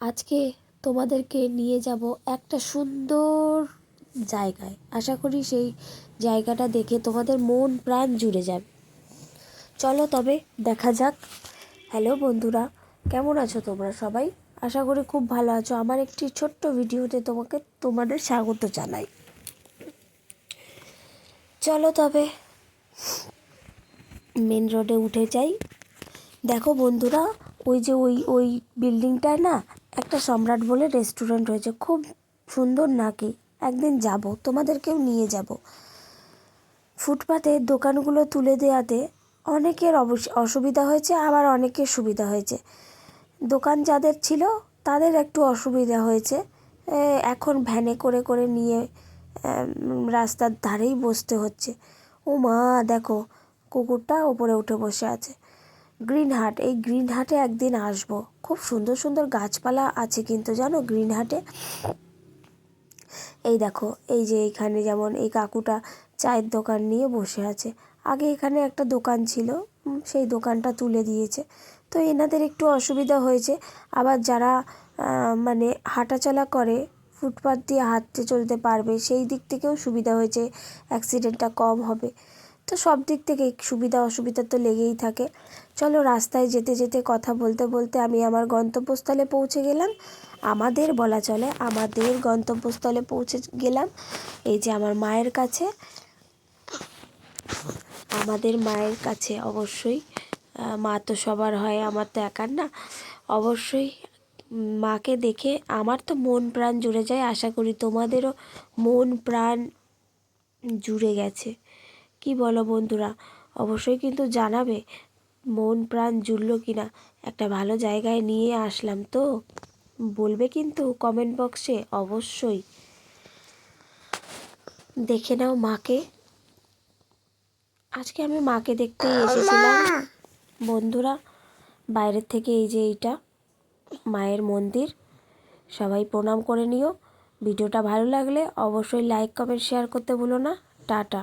আজকে তোমাদেরকে নিয়ে যাব একটা সুন্দর জায়গায়। আশা করি সেই জায়গাটা দেখে তোমাদের মন প্রাণ জুড়ে যাবে। চলো তবে দেখা যাক। হ্যালো বন্ধুরা, কেমন আছো তোমরা সবাই? আশা করি খুব ভালো আছো। আমার একটি ছোট্ট ভিডিওতে তোমাদের স্বাগত জানাই। চলো তবে মেন রোডে উঠে যাই। দেখো বন্ধুরা, ওই যে ওই বিল্ডিংটায় না একটা সম্রাট বলে রেস্টুরেন্ট হয়েছে, খুব সুন্দর নাকি। একদিন যাব, তোমাদেরকেও নিয়ে যাব। ফুটপাতে দোকানগুলো তুলে দেওয়াতে অনেকের অসুবিধা হয়েছে, আবার অনেকের সুবিধা হয়েছে। দোকান যাদের ছিল তাদের একটু অসুবিধা হয়েছে। এখন ভ্যানে করে করে নিয়ে রাস্তার ধারেই বসতে হচ্ছে। ও মা, দেখো কুকুরটা ওপরে উঠে বসে আছে। গ্রিন হাট, এই গ্রিন হাটে একদিন আসবো। খুব সুন্দর সুন্দর গাছপালা আছে কিন্তু জানো গ্রিন হাটে। এই দেখো, এই যে এইখানে যেমন এই কাকুটা চায়ের দোকান নিয়ে বসে আছে। আগে এখানে একটা দোকান ছিল, সেই দোকানটা তুলে দিয়েছে। তো এনাদের একটু অসুবিধা হয়েছে। আবার যারা মানে হাঁটাচলা করে, ফুটপাথ দিয়ে হাঁটতে চলতে পারবে, সেই দিক থেকেও সুবিধা হয়েছে, অ্যাক্সিডেন্টটা কম হবে। তো সব দিক থেকে সুবিধা অসুবিধা তো লেগেই থাকে। চলো, রাস্তায় যেতে যেতে কথা বলতে বলতে আমি আমার গন্তব্যস্থলে পৌঁছে গেলাম। আমাদের বলা চলে, আমাদের গন্তব্যস্থলে পৌঁছে গেলাম। এই যে আমার মায়ের কাছে, আমাদের মায়ের কাছে অবশ্যই। মা তো সবার হয়, আমার তো একার না। অবশ্যই মাকে দেখে আমার তো মন প্রাণ জুড়ে যায়। আশা করি তোমাদেরও মন প্রাণ জুড়ে গেছে। কি বলো বন্ধুরা? অবশ্যই কিন্তু জানাবে মন প্রাণ জুড়লো কিনা। একটা ভালো জায়গায় নিয়ে আসলাম তো, বলবে কিন্তু কমেন্ট বক্সে অবশ্যই। দেখে নাও মাকে। আজকে আমি মাকে দেখতেই এসেছিলাম বন্ধুরা। বাইরের থেকে এই যে এইটা মায়ের মন্দির, সবাই প্রণাম করে নিও। ভিডিওটা ভালো লাগলে অবশ্যই লাইক কমেন্ট শেয়ার করতে ভুলো না। টাটা।